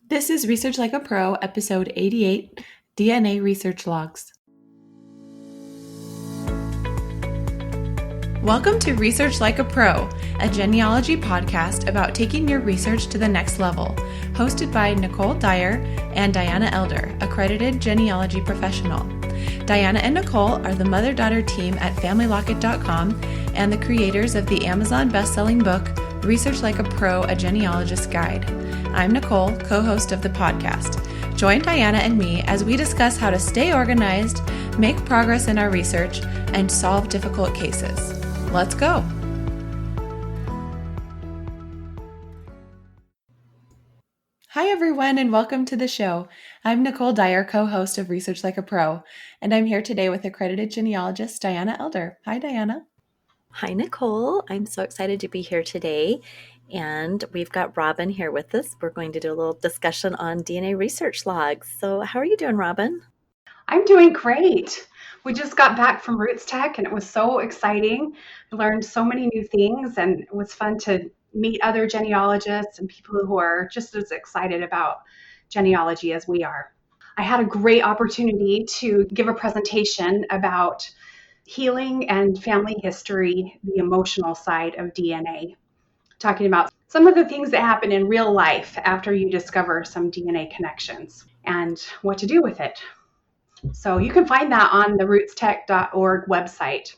This is Research Like a Pro, episode 88, DNA Research Logs. Welcome to Research Like a Pro, a genealogy podcast about taking your research to the next level, hosted by Nicole Dyer and Diana Elder, accredited genealogy professional. Diana and Nicole are the mother-daughter team at FamilyLocket.com and the creators of the Amazon best-selling book, Research Like a Pro, A Genealogist's Guide. I'm Nicole, co-host of the podcast. Join Diana and me as we discuss how to stay organized, make progress in our research, and solve difficult cases. Let's go. Hi, everyone, and welcome to the show. I'm Nicole Dyer, co-host of Research Like a Pro, and I'm here today with accredited genealogist Diana Elder. Hi, Diana. Hi, Nicole. I'm so excited to be here today. And we've got Robin here with us. We're going to do a little discussion on DNA research logs. So how are you doing, Robin? I'm doing great. We just got back from RootsTech and it was so exciting. I learned so many new things and it was fun to meet other genealogists and people who are just as excited about genealogy as we are. I had a great opportunity to give a presentation about healing and family history, the emotional side of DNA, talking about some of the things that happen in real life after you discover some DNA connections and what to do with it. So you can find that on the rootstech.org website.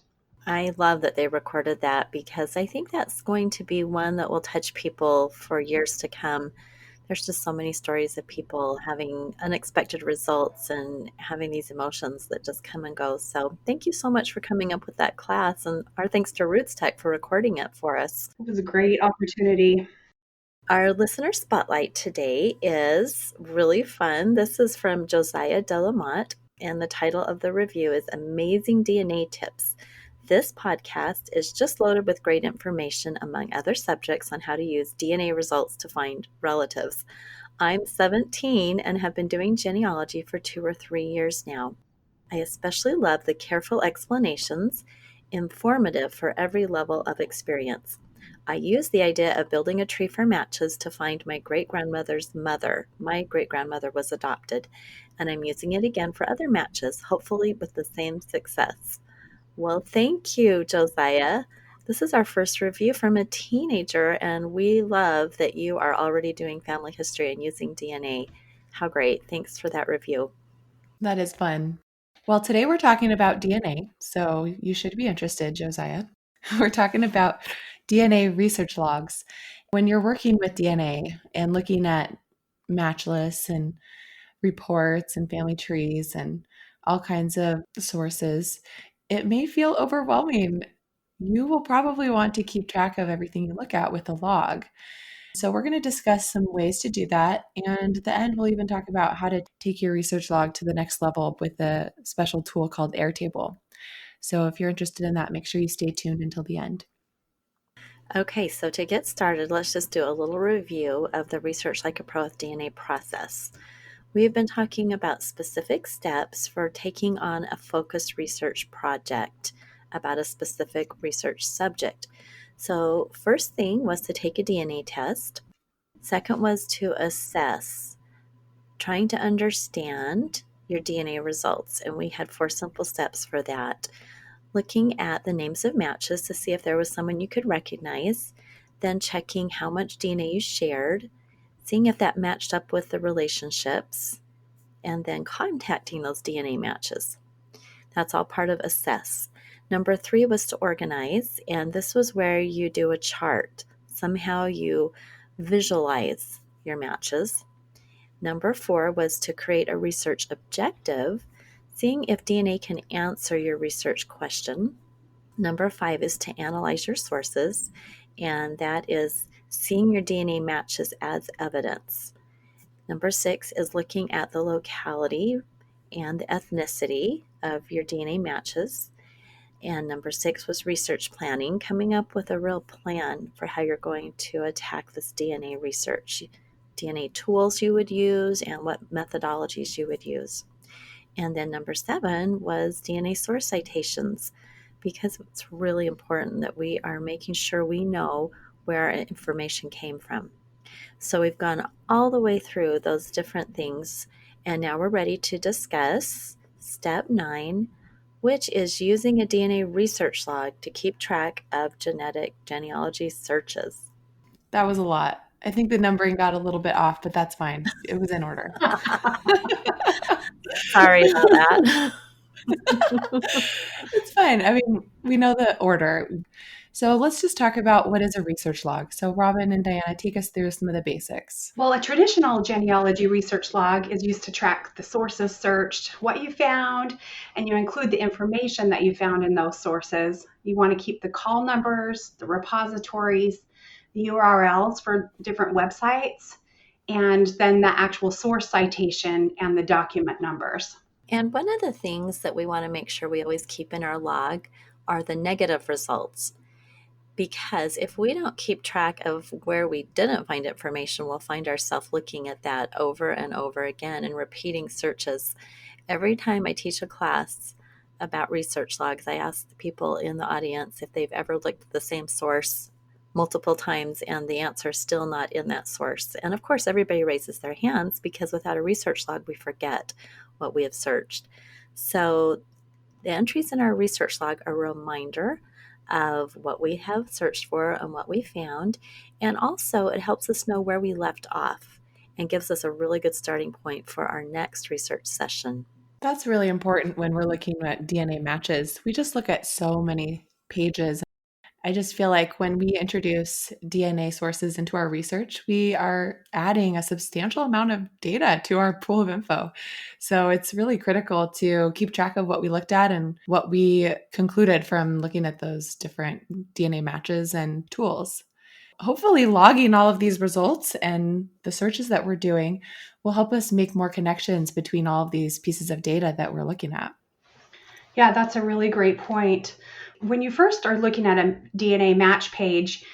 I love that they recorded that because I think that's going to be one that will touch people for years to come. There's just so many stories of people having unexpected results and having these emotions that just come and go. So thank you so much for coming up with that class, and our thanks to RootsTech for recording it for us. It was a great opportunity. Our listener spotlight today is really fun. This is from Josiah Delamotte, and the title of the review is Amazing DNA Tips. This podcast is just loaded with great information, among other subjects, on how to use DNA results to find relatives. I'm 17 and have been doing genealogy for 2 or 3 years now. I especially love the careful explanations, informative for every level of experience. I use the idea of building a tree for matches to find my great-grandmother's mother. My great-grandmother was adopted, and I'm using it again for other matches, hopefully with the same success. Well, thank you, Josiah. This is our first review from a teenager, and we love that you are already doing family history and using DNA. How great. Thanks for that review. That is fun. Well, today we're talking about DNA, so you should be interested, Josiah. We're talking about DNA research logs. When you're working with DNA and looking at match lists and reports and family trees and all kinds of sources, it may feel overwhelming. You will probably want to keep track of everything you look at with a log. So we're going to discuss some ways to do that. And at the end, we'll even talk about how to take your research log to the next level with a special tool called Airtable. So if you're interested in that, make sure you stay tuned until the end. Okay, so to get started, let's just do a little review of the Research Like a Pro with DNA process. We've been talking about specific steps for taking on a focused research project about a specific research subject. So first thing was to take a DNA test. Second was to assess, trying to understand your DNA results. And we had 4 simple steps for that. Looking at the names of matches to see if there was someone you could recognize, then checking how much DNA you shared, seeing if that matched up with the relationships, and then contacting those DNA matches. That's all part of assess. Number 3 was to organize, and this was where you do a chart. Somehow you visualize your matches. Number 4 was to create a research objective, seeing if DNA can answer your research question. Number 5 is to analyze your sources, and that is seeing your DNA matches as evidence. Number 6 is looking at the locality and the ethnicity of your DNA matches. And number 6 was research planning, coming up with a real plan for how you're going to attack this DNA research, DNA tools you would use, and what methodologies you would use. And then number 7 was DNA source citations, because it's really important that we are making sure we know where our information came from. So we've gone all the way through those different things, and now we're ready to discuss step 9, which is using a DNA research log to keep track of genetic genealogy searches. That was a lot. I think the numbering got a little bit off, but that's fine. It was in order. Sorry about that. It's fine. I mean, we know the order. So let's just talk about what is a research log. So Robin and Diana, take us through some of the basics. Well, a traditional genealogy research log is used to track the sources searched, what you found, and you include the information that you found in those sources. You want to keep the call numbers, the repositories, the URLs for different websites, and then the actual source citation and the document numbers. And one of the things that we want to make sure we always keep in our log are the negative results. Because if we don't keep track of where we didn't find information, we'll find ourselves looking at that over and over again and repeating searches. Every time I teach a class about research logs, I ask the people in the audience if they've ever looked at the same source multiple times and the answer is still not in that source. And of course, everybody raises their hands because without a research log, we forget what we have searched. So the entries in our research log are a reminder of what we have searched for and what we found. And also, it helps us know where we left off and gives us a really good starting point for our next research session. That's really important when we're looking at DNA matches. We just look at so many pages. I just feel like when we introduce DNA sources into our research, we are adding a substantial amount of data to our pool of info. So it's really critical to keep track of what we looked at and what we concluded from looking at those different DNA matches and tools. Hopefully, logging all of these results and the searches that we're doing will help us make more connections between all of these pieces of data that we're looking at. Yeah, that's a really great point. When you first are looking at a DNA match page,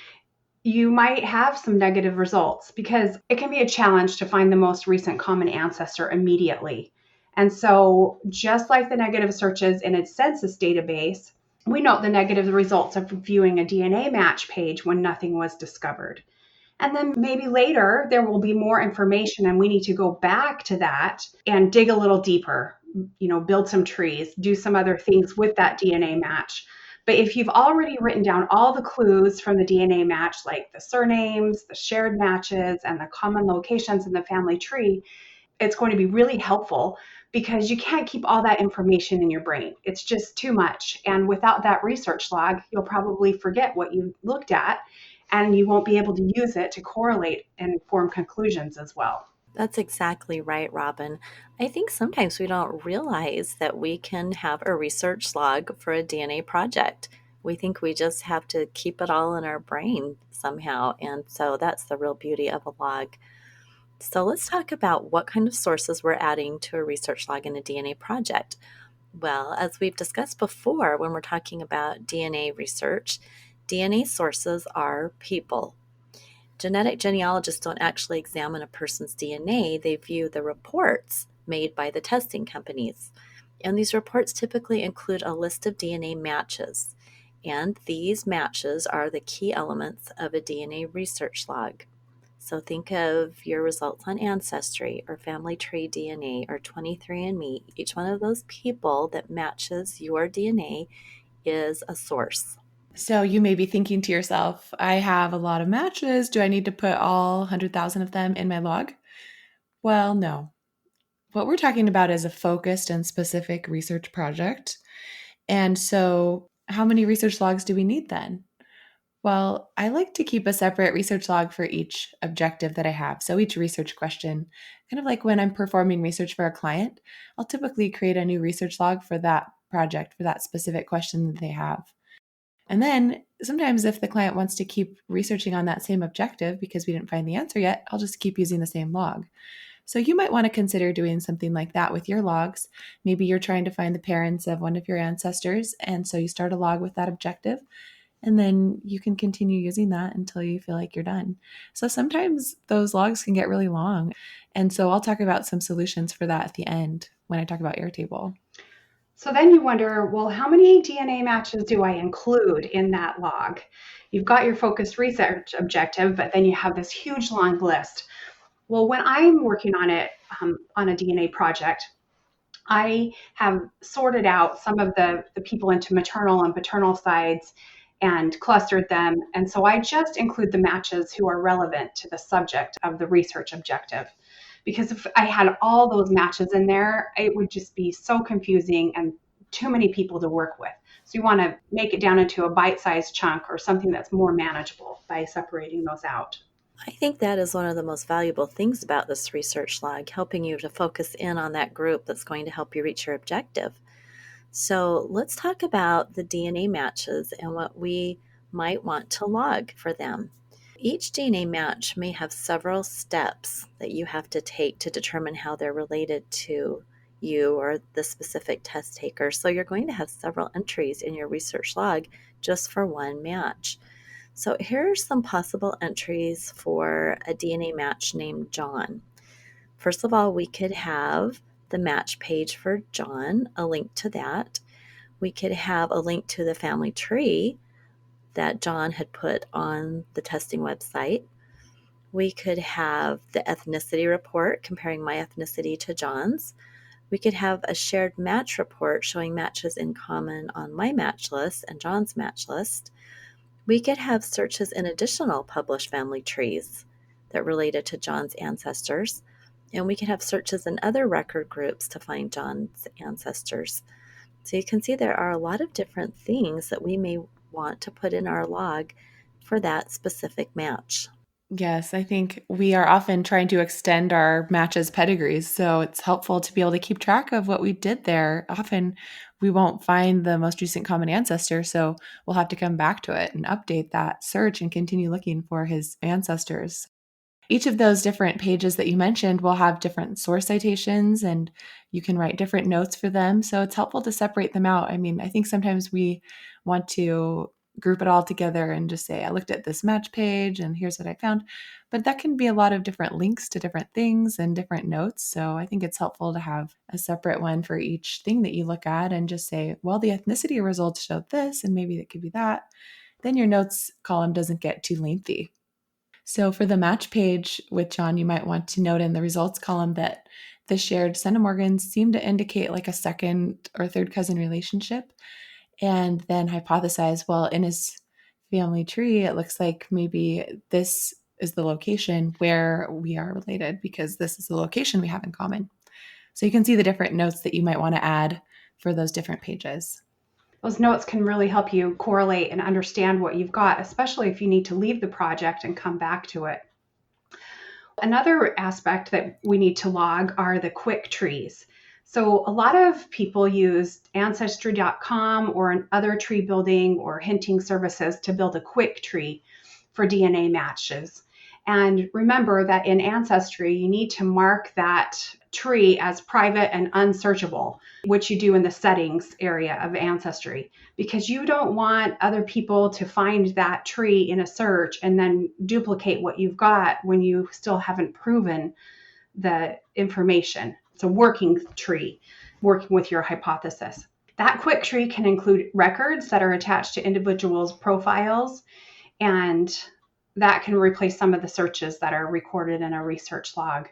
you might have some negative results because it can be a challenge to find the most recent common ancestor immediately. And so, just like the negative searches in its census database, we note the negative results of viewing a DNA match page when nothing was discovered. And then maybe later there will be more information and we need to go back to that and dig a little deeper, build some trees, do some other things with that DNA match. But if you've already written down all the clues from the DNA match, like the surnames, the shared matches, and the common locations in the family tree, it's going to be really helpful because you can't keep all that information in your brain. It's just too much. And without that research log, you'll probably forget what you looked at and you won't be able to use it to correlate and form conclusions as well. That's exactly right, Robin. I think sometimes we don't realize that we can have a research log for a DNA project. We think we just have to keep it all in our brain somehow. And so that's the real beauty of a log. So let's talk about what kind of sources we're adding to a research log in a DNA project. Well, as we've discussed before, when we're talking about DNA research, DNA sources are people. Genetic genealogists don't actually examine a person's DNA, they view the reports made by the testing companies. And these reports typically include a list of DNA matches. And these matches are the key elements of a DNA research log. So think of your results on Ancestry or Family Tree DNA or 23andMe. Each one of those people that matches your DNA is a source. So you may be thinking to yourself, I have a lot of matches. Do I need to put all 100,000 of them in my log? Well, no. What we're talking about is a focused and specific research project. And so, how many research logs do we need then? Well, I like to keep a separate research log for each objective that I have. So, each research question, kind of like when I'm performing research for a client, I'll typically create a new research log for that project, for that specific question that they have. And then sometimes, if the client wants to keep researching on that same objective because we didn't find the answer yet, I'll just keep using the same log. So you might want to consider doing something like that with your logs. Maybe you're trying to find the parents of one of your ancestors, and so you start a log with that objective, and then you can continue using that until you feel like you're done. So sometimes those logs can get really long, and so I'll talk about some solutions for that at the end when I talk about Airtable. So then you wonder, well, how many DNA matches do I include in that log? You've got your focused research objective, but then you have this huge long list. Well, when I'm working on it on a DNA project, I have sorted out some of the people into maternal and paternal sides and clustered them. And so I just include the matches who are relevant to the subject of the research objective. Because if I had all those matches in there, it would just be so confusing and too many people to work with. So you want to make it down into a bite-sized chunk or something that's more manageable by separating those out. I think that is one of the most valuable things about this research log, helping you to focus in on that group that's going to help you reach your objective. So let's talk about the DNA matches and what we might want to log for them. Each DNA match may have several steps that you have to take to determine how they're related to you or the specific test taker. So you're going to have several entries in your research log just for one match. So here are some possible entries for a DNA match named John. First of all, we could have the match page for John, a link to that. We could have a link to the family tree that John had put on the testing website. We could have the ethnicity report comparing my ethnicity to John's. We could have a shared match report showing matches in common on my match list and John's match list. We could have searches in additional published family trees that related to John's ancestors. And we could have searches in other record groups to find John's ancestors. So you can see there are a lot of different things that we may want to put in our log for that specific match. Yes, I think we are often trying to extend our matches' pedigrees, so it's helpful to be able to keep track of what we did there. Often we won't find the most recent common ancestor, so we'll have to come back to it and update that search and continue looking for his ancestors. Each of those different pages that you mentioned will have different source citations, and you can write different notes for them. So it's helpful to separate them out. I mean, I think sometimes we want to group it all together and just say, I looked at this match page and here's what I found. But that can be a lot of different links to different things and different notes. So I think it's helpful to have a separate one for each thing that you look at and just say, well, the ethnicity results showed this, and maybe it could be that. Then your notes column doesn't get too lengthy. So for the match page with John, you might want to note in the results column that the shared centimorgans seem to indicate like a second or third cousin relationship, and then hypothesize, well, in his family tree, it looks like maybe this is the location where we are related because this is the location we have in common. So you can see the different notes that you might want to add for those different pages. Those notes can really help you correlate and understand what you've got, especially if you need to leave the project and come back to it. Another aspect that we need to log are the quick trees. So a lot of people use ancestry.com or other tree building or hinting services to build a quick tree for DNA matches. And remember that in Ancestry, you need to mark that tree as private and unsearchable, which you do in the settings area of Ancestry, because you don't want other people to find that tree in a search and then duplicate what you've got when you still haven't proven the information. It's a working tree, working with your hypothesis. That quick tree can include records that are attached to individuals' profiles, and that can replace some of the searches that are recorded in a research log.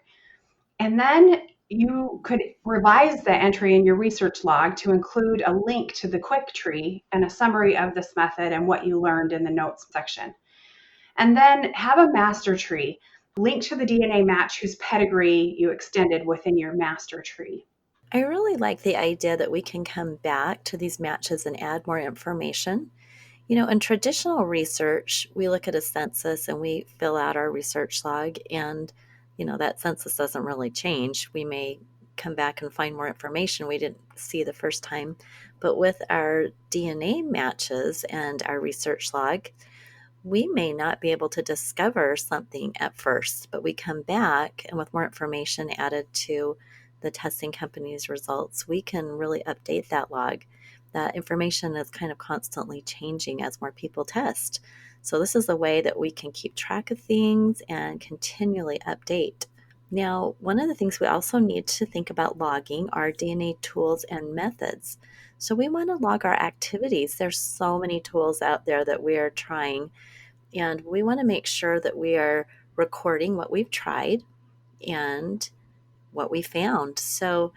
And then you could revise the entry in your research log to include a link to the quick tree and a summary of this method and what you learned in the notes section. And then have a master tree, link to the DNA match whose pedigree you extended within your master tree. I really like the idea that we can come back to these matches and add more information. You know, in traditional research, we look at a census and we fill out our research log, and, you know, that census doesn't really change. We may come back and find more information we didn't see the first time. But with our DNA matches and our research log, we may not be able to discover something at first, but we come back and with more information added to the testing company's results, we can really update that log. That information is kind of constantly changing as more people test. So this is a way that we can keep track of things and continually update Now, one of the things we also need to think about logging are DNA tools and methods. So we want to log our activities. There's so many tools out there that we are trying, and we want to make sure that we are recording what we've tried and what we found. So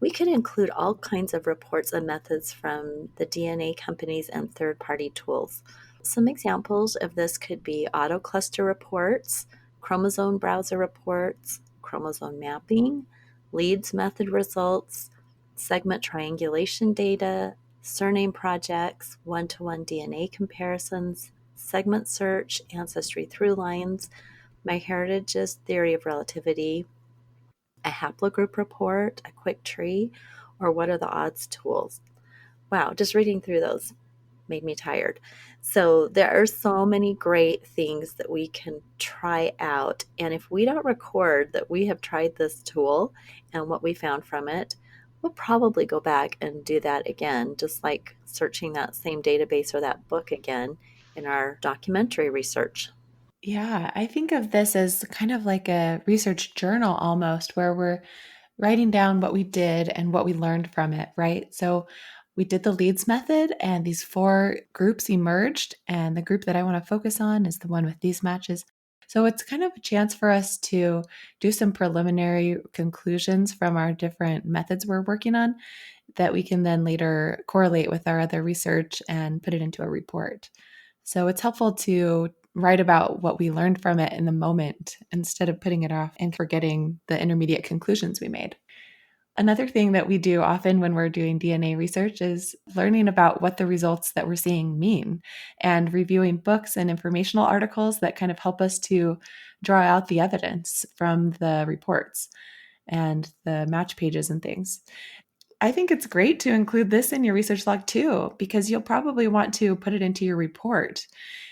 we could include all kinds of reports and methods from the DNA companies and third-party tools. Some examples of this could be auto cluster reports, chromosome browser reports, chromosome mapping, leads method results, segment triangulation data, surname projects, one-to-one DNA comparisons, segment search, ancestry through lines, MyHeritage's theory of relativity, a haplogroup report, a quick tree, or what are the odds tools. Wow, just reading through those made me tired. So there are so many great things that we can try out. And if we don't record that we have tried this tool and what we found from it, we'll probably go back and do that again, just like searching that same database or that book again in our documentary research. Yeah, I think of this as kind of like a research journal almost, where we're writing down what we did and what we learned from it, right? So we did the leads method, and these four groups emerged. And the group that I want to focus on is the one with these matches. So it's kind of a chance for us to do some preliminary conclusions from our different methods we're working on that we can then later correlate with our other research and put it into a report. So it's helpful to write about what we learned from it in the moment instead of putting it off and forgetting the intermediate conclusions we made. Another thing that we do often when we're doing DNA research is learning about what the results that we're seeing mean and reviewing books and informational articles that kind of help us to draw out the evidence from the reports and the match pages and things. I think it's great to include this in your research log too, because you'll probably want to put it into your report.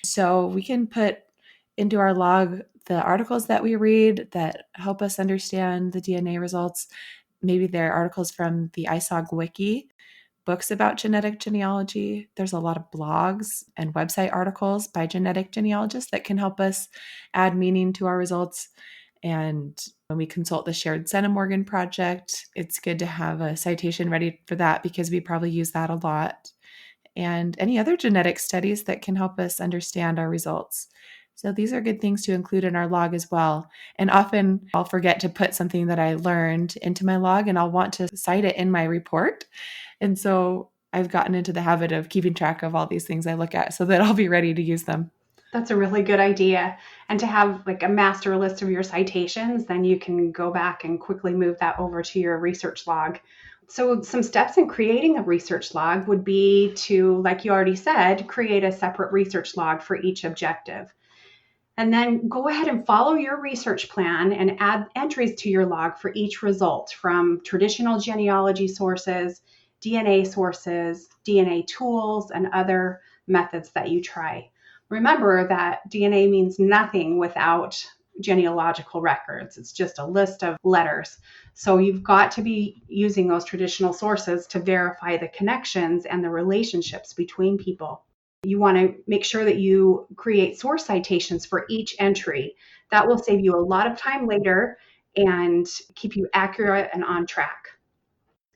So we can put into our log the articles that we read that help us understand the DNA results. Maybe they're articles from the ISOG wiki, books about genetic genealogy. There's a lot of blogs and website articles by genetic genealogists that can help us add meaning to our results. And when we consult the Shared Centimorgan project, it's good to have a citation ready for that because we probably use that a lot. And any other genetic studies that can help us understand our results. So these are good things to include in our log as well. And often I'll forget to put something that I learned into my log and I'll want to cite it in my report. And so I've gotten into the habit of keeping track of all these things I look at so that I'll be ready to use them. That's a really good idea. And to have like a master list of your citations, then you can go back and quickly move that over to your research log. So some steps in creating a research log would be to, like you already said, create a separate research log for each objective. And then go ahead and follow your research plan and add entries to your log for each result from traditional genealogy sources, DNA sources, DNA tools, and other methods that you try. Remember that DNA means nothing without genealogical records. It's just a list of letters. So you've got to be using those traditional sources to verify the connections and the relationships between people. You want to make sure that you create source citations for each entry. That will save you a lot of time later and keep you accurate and on track.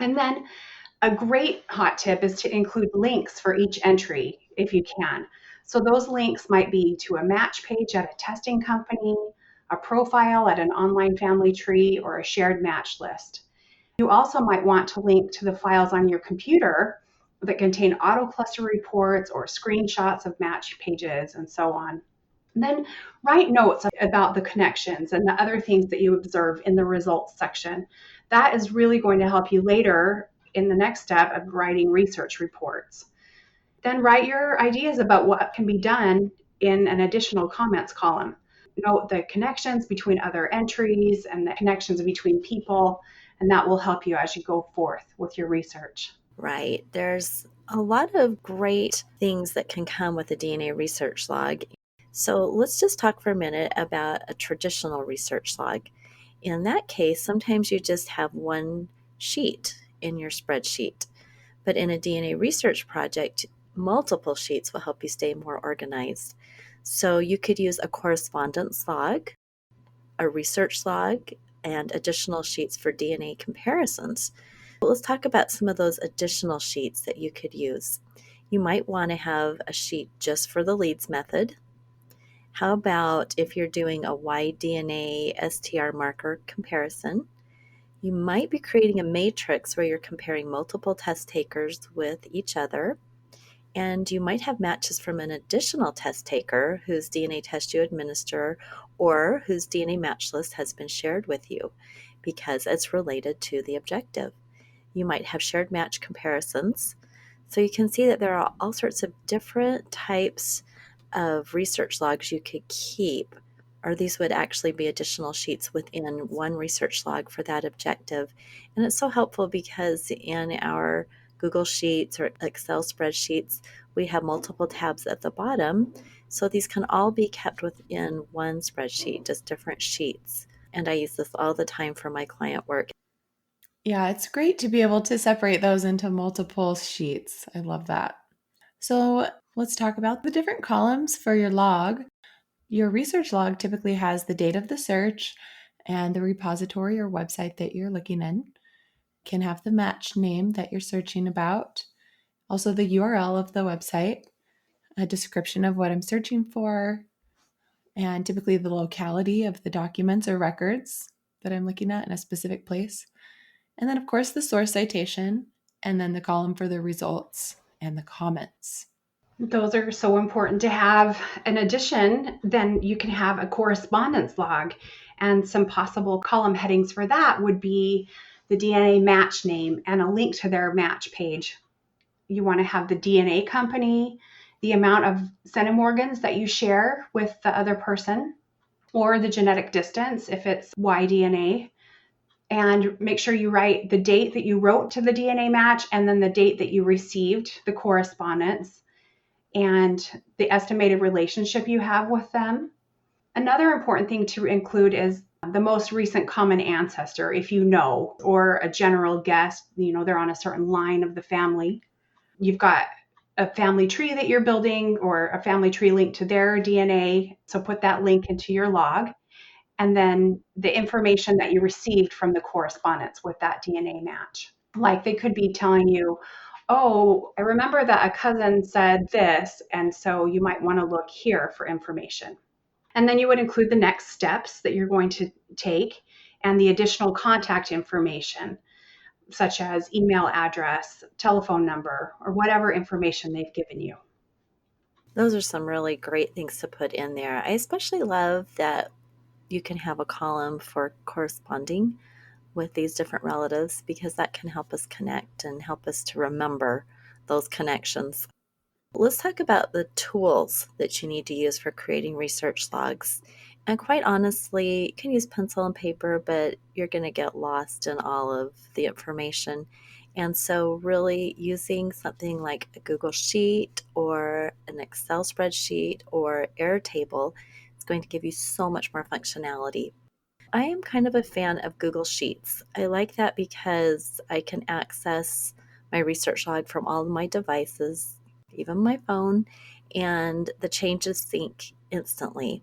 And then a great hot tip is to include links for each entry if you can. So those links might be to a match page at a testing company, a profile at an online family tree, or a shared match list. You also might want to link to the files on your computer that contain auto cluster reports or screenshots of match pages and so on. And then write notes about the connections and the other things that you observe in the results section. That is really going to help you later in the next step of writing research reports. Then write your ideas about what can be done in an additional comments column. Note the connections between other entries and the connections between people, and that will help you as you go forth with your research. Right. There's a lot of great things that can come with a DNA research log. So let's just talk for a minute about a traditional research log. In that case, sometimes you just have one sheet in your spreadsheet. But in a DNA research project, multiple sheets will help you stay more organized. So you could use a correspondence log, a research log, and additional sheets for DNA comparisons. But let's talk about some of those additional sheets that you could use. You might want to have a sheet just for the leads method. How about if you're doing a Y-DNA STR marker comparison? You might be creating a matrix where you're comparing multiple test takers with each other. And you might have matches from an additional test taker whose DNA test you administer or whose DNA match list has been shared with you because it's related to the objective. You might have shared match comparisons. So you can see that there are all sorts of different types of research logs you could keep, or these would actually be additional sheets within one research log for that objective. And it's so helpful because in our Google Sheets or Excel spreadsheets, we have multiple tabs at the bottom. So these can all be kept within one spreadsheet, just different sheets. And I use this all the time for my client work. Yeah, it's great to be able to separate those into multiple sheets. I love that. So let's talk about the different columns for your log. Your research log typically has the date of the search and the repository or website that you're looking in. Can have the match name that you're searching about, also the URL of the website, a description of what I'm searching for, and typically the locality of the documents or records that I'm looking at in a specific place. And then, of course, the source citation, and then the column for the results and the comments. Those are so important to have. In addition, then you can have a correspondence log, and some possible column headings for that would be the DNA match name and a link to their match page. You want to have the DNA company, the amount of centimorgans that you share with the other person, or the genetic distance if it's Y-DNA. And make sure you write the date that you wrote to the DNA match and then the date that you received the correspondence and the estimated relationship you have with them. Another important thing to include is the most recent common ancestor, if you know, or a general guess, they're on a certain line of the family. You've got a family tree that you're building or a family tree linked to their DNA. So put that link into your log. And then the information that you received from the correspondence with that DNA match. Like they could be telling you, oh, I remember that a cousin said this, and so you might want to look here for information. And then you would include the next steps that you're going to take and the additional contact information, such as email address, telephone number, or whatever information they've given you. Those are some really great things to put in there. I especially love that you can have a column for corresponding with these different relatives because that can help us connect and help us to remember those connections. Let's talk about the tools that you need to use for creating research logs. And quite honestly, you can use pencil and paper, but you're going to get lost in all of the information. And so really using something like a Google Sheet or an Excel spreadsheet or Airtable is going to give you so much more functionality. I am kind of a fan of Google Sheets. I like that because I can access my research log from all of my devices, even my phone, and the changes sync instantly.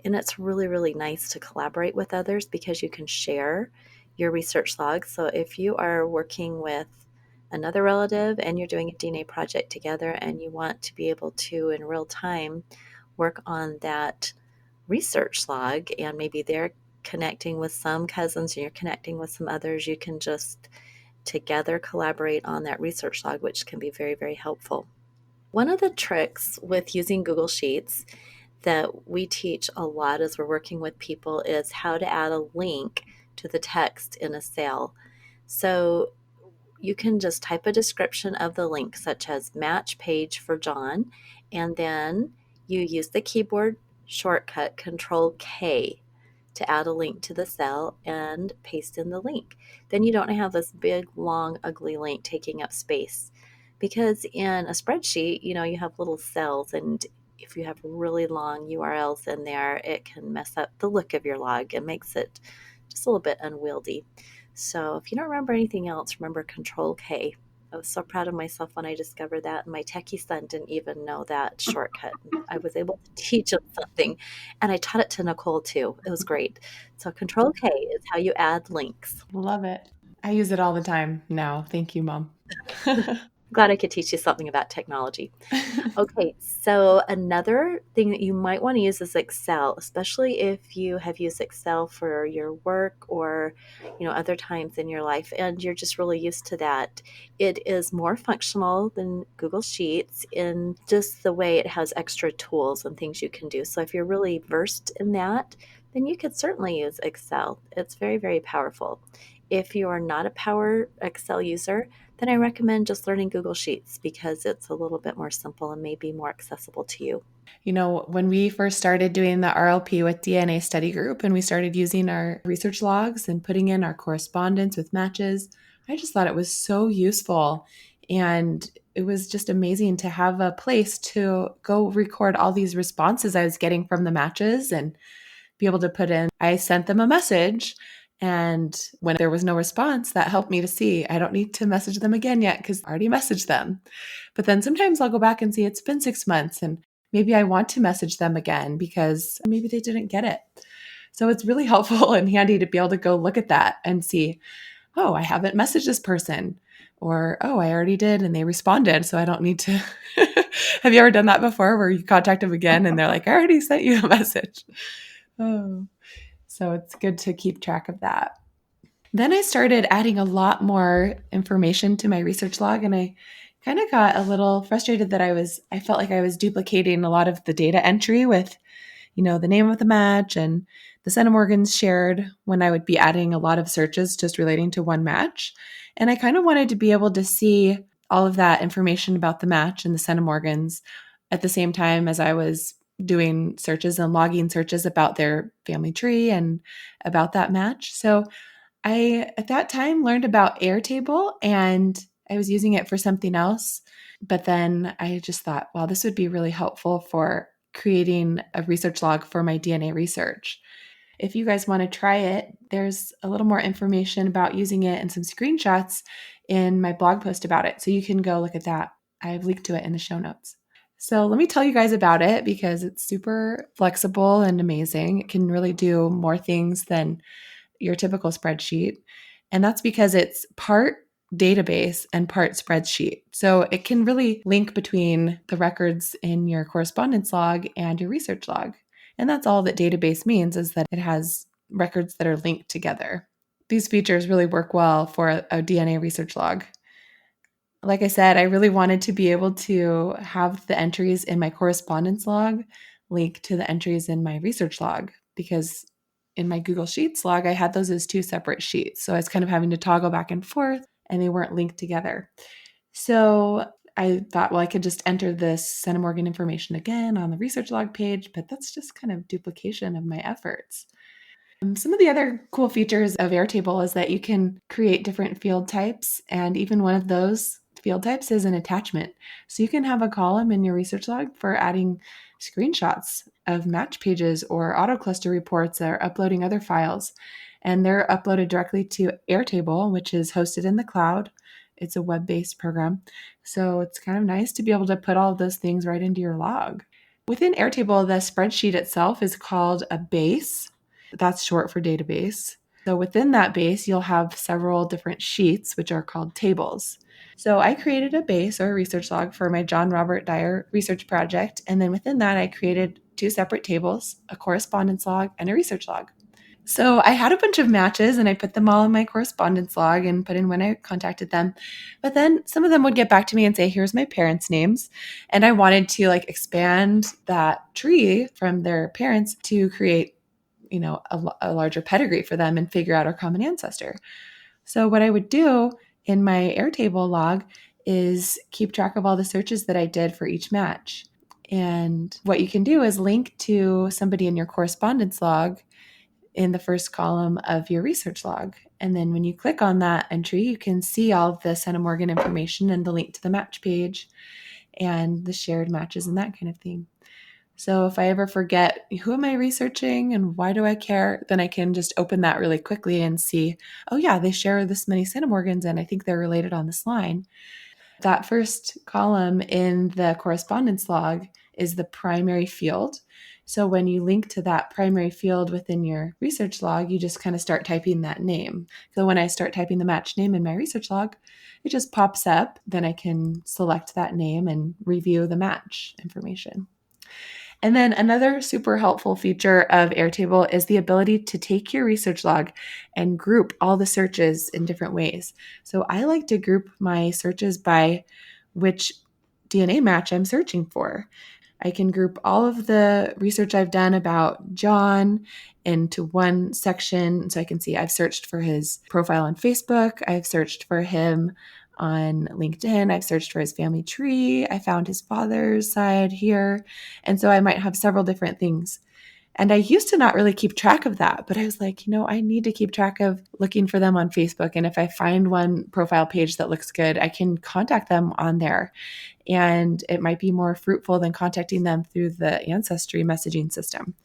And it's really, really nice to collaborate with others because you can share your research log. So if you are working with another relative and you're doing a DNA project together and you want to be able to, in real time, work on that research log, and maybe they're connecting with some cousins and you're connecting with some others, you can just together collaborate on that research log, which can be very, very helpful. One of the tricks with using Google Sheets that we teach a lot as we're working with people is how to add a link to the text in a cell. So you can just type a description of the link, such as match page for John, and then you use the keyboard shortcut Control K to add a link to the cell and paste in the link. Then you don't have this big, long, ugly link taking up space. Because in a spreadsheet, you have little cells, and if you have really long URLs in there, it can mess up the look of your log and makes it just a little bit unwieldy. So if you don't remember anything else, remember Control K. I was so proud of myself when I discovered that, and my techie son didn't even know that shortcut. I was able to teach him something, and I taught it to Nicole too. It was great. So Control K is how you add links. Love it. I use it all the time now. Thank you, Mom. Glad I could teach you something about technology. Okay, so another thing that you might want to use is Excel, especially if you have used Excel for your work or, other times in your life and you're just really used to that. It is more functional than Google Sheets in just the way it has extra tools and things you can do. So if you're really versed in that, then you could certainly use Excel. It's very, very powerful. If you are not a Power Excel user, then I recommend just learning Google Sheets because it's a little bit more simple and maybe more accessible to you. When we first started doing the RLP with DNA study group and we started using our research logs and putting in our correspondence with matches, I just thought it was so useful. And it was just amazing to have a place to go record all these responses I was getting from the matches and be able to put in, I sent them a message. And when there was no response, that helped me to see I don't need to message them again yet because I already messaged them. But then sometimes I'll go back and see it's been 6 months and maybe I want to message them again because maybe they didn't get it. So it's really helpful and handy to be able to go look at that and see, oh, I haven't messaged this person. Or, oh, I already did and they responded. So I don't need to. Have you ever done that before where you contact them again and they're like, I already sent you a message? Oh, so it's good to keep track of that. Then I started adding a lot more information to my research log, and I kind of got a little frustrated that I felt like I was duplicating a lot of the data entry with, the name of the match and the centimorgans shared when I would be adding a lot of searches just relating to one match. And I kind of wanted to be able to see all of that information about the match and the centimorgans at the same time as I was doing searches and logging searches about their family tree and about that match. So I, at that time, learned about Airtable and I was using it for something else. But then I just thought, wow, this would be really helpful for creating a research log for my DNA research. If you guys want to try it, there's a little more information about using it and some screenshots in my blog post about it. So you can go look at that. I've linked to it in the show notes. So let me tell you guys about it because it's super flexible and amazing. It can really do more things than your typical spreadsheet. And that's because it's part database and part spreadsheet. So it can really link between the records in your correspondence log and your research log. And that's all that database means is that it has records that are linked together. These features really work well for a DNA research log. Like I said, I really wanted to be able to have the entries in my correspondence log link to the entries in my research log because in my Google Sheets log, I had those as two separate sheets. So I was kind of having to toggle back and forth and they weren't linked together. So I thought, well, I could just enter this centimorgan information again on the research log page, but that's just kind of duplication of my efforts. Some of the other cool features of Airtable is that you can create different field types, and even one of those field types is an attachment. So you can have a column in your research log for adding screenshots of match pages or autocluster reports that are uploading other files. And they're uploaded directly to Airtable, which is hosted in the cloud. It's a web-based program. So it's kind of nice to be able to put all of those things right into your log. Within Airtable, the spreadsheet itself is called a base. That's short for database. So within that base, you'll have several different sheets, which are called tables. So I created a base or a research log for my John Robert Dyer research project. And then within that, I created two separate tables, a correspondence log and a research log. So I had a bunch of matches and I put them all in my correspondence log and put in when I contacted them. But then some of them would get back to me and say, here's my parents' names. And I wanted to expand that tree from their parents to create a larger pedigree for them and figure out our common ancestor. So what I would do in my Airtable log is keep track of all the searches that I did for each match. And what you can do is link to somebody in your correspondence log in the first column of your research log. And then when you click on that entry, you can see all of the centimorgan information and the link to the match page and the shared matches and that kind of thing. So if I ever forget who am I researching and why do I care, then I can just open that really quickly and see, oh yeah, they share this many centimorgans and I think they're related on this line. That first column in the correspondence log is the primary field. So when you link to that primary field within your research log, you just kind of start typing that name. So when I start typing the match name in my research log, it just pops up. Then I can select that name and review the match information. And then another super helpful feature of Airtable is the ability to take your research log and group all the searches in different ways. So I like to group my searches by which DNA match I'm searching for. I can group all of the research I've done about John into one section. So I can see I've searched for his profile on Facebook. I've searched for him on LinkedIn. I've searched for his family tree. I found his father's side here. And so I might have several different things. And I used to not really keep track of that, but I was like, I need to keep track of looking for them on Facebook. And if I find one profile page that looks good, I can contact them on there. And it might be more fruitful than contacting them through the Ancestry messaging system.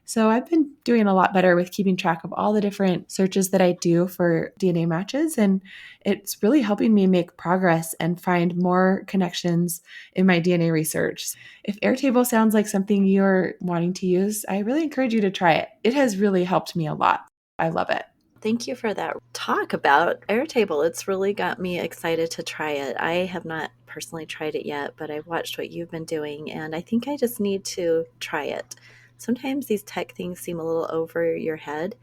So I've been doing a lot better with keeping track of all the different searches that I do for DNA matches. And it's really helping me make progress and find more connections in my DNA research. If Airtable sounds like something you're wanting to use, I really encourage you to try it. It has really helped me a lot. I love it. Thank you for that talk about Airtable. It's really got me excited to try it. I have not personally tried it yet, but I've watched what you've been doing, and I think I just need to try it. Sometimes these tech things seem a little over your head,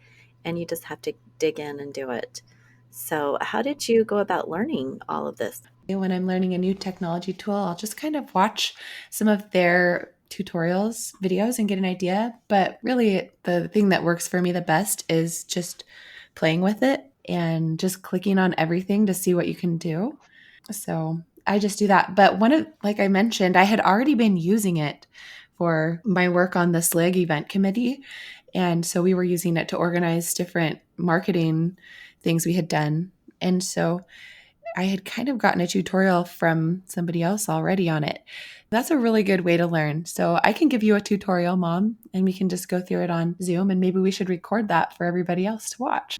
and you just have to dig in and do it. So how did you go about learning all of this? When I'm learning a new technology tool, I'll just kind of watch some of their tutorials, videos, and get an idea. But really, the thing that works for me the best is just playing with it and just clicking on everything to see what you can do. So I just do that. But like I mentioned, I had already been using it for my work on the SLIG event committee. And so we were using it to organize different marketing things we had done. And so I had kind of gotten a tutorial from somebody else already on it. That's a really good way to learn. So I can give you a tutorial, Mom, and we can just go through it on Zoom, and maybe we should record that for everybody else to watch.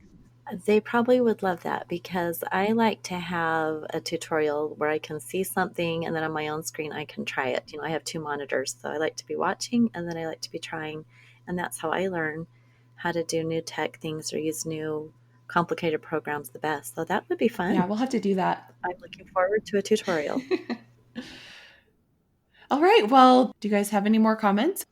They probably would love that, because I like to have a tutorial where I can see something and then on my own screen I can try it. I have 2 monitors, so I like to be watching and then I like to be trying, and that's how I learn how to do new tech things or use new complicated programs the best. So that would be fun. Yeah, we'll have to do that. I'm looking forward to a tutorial. All right. Well, do you guys have any more comments?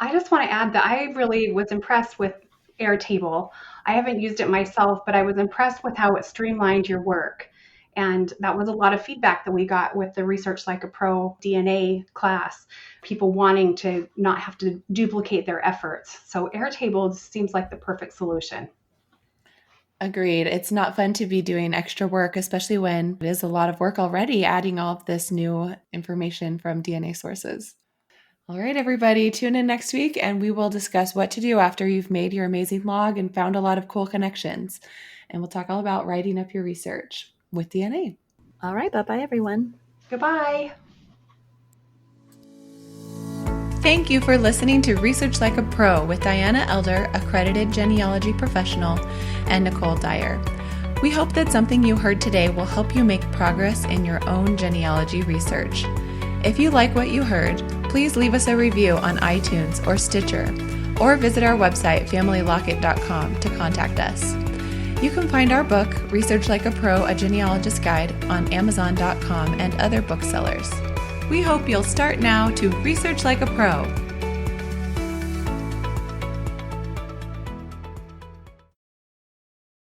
I just want to add that I really was impressed with Airtable. I haven't used it myself, but I was impressed with how it streamlined your work. And that was a lot of feedback that we got with the Research Like a Pro DNA class, people wanting to not have to duplicate their efforts. So Airtable seems like the perfect solution. Agreed. It's not fun to be doing extra work, especially when it is a lot of work already adding all of this new information from DNA sources. All right, everybody, tune in next week and we will discuss what to do after you've made your amazing log and found a lot of cool connections. And we'll talk all about writing up your research with DNA. All right, bye-bye, everyone. Goodbye. Thank you for listening to Research Like a Pro with Diana Elder, accredited genealogy professional, and Nicole Dyer. We hope that something you heard today will help you make progress in your own genealogy research. If you like what you heard, please leave us a review on iTunes or Stitcher, or visit our website, familylocket.com, to contact us. You can find our book, Research Like a Pro, A Genealogist's Guide, on Amazon.com and other booksellers. We hope you'll start now to research like a pro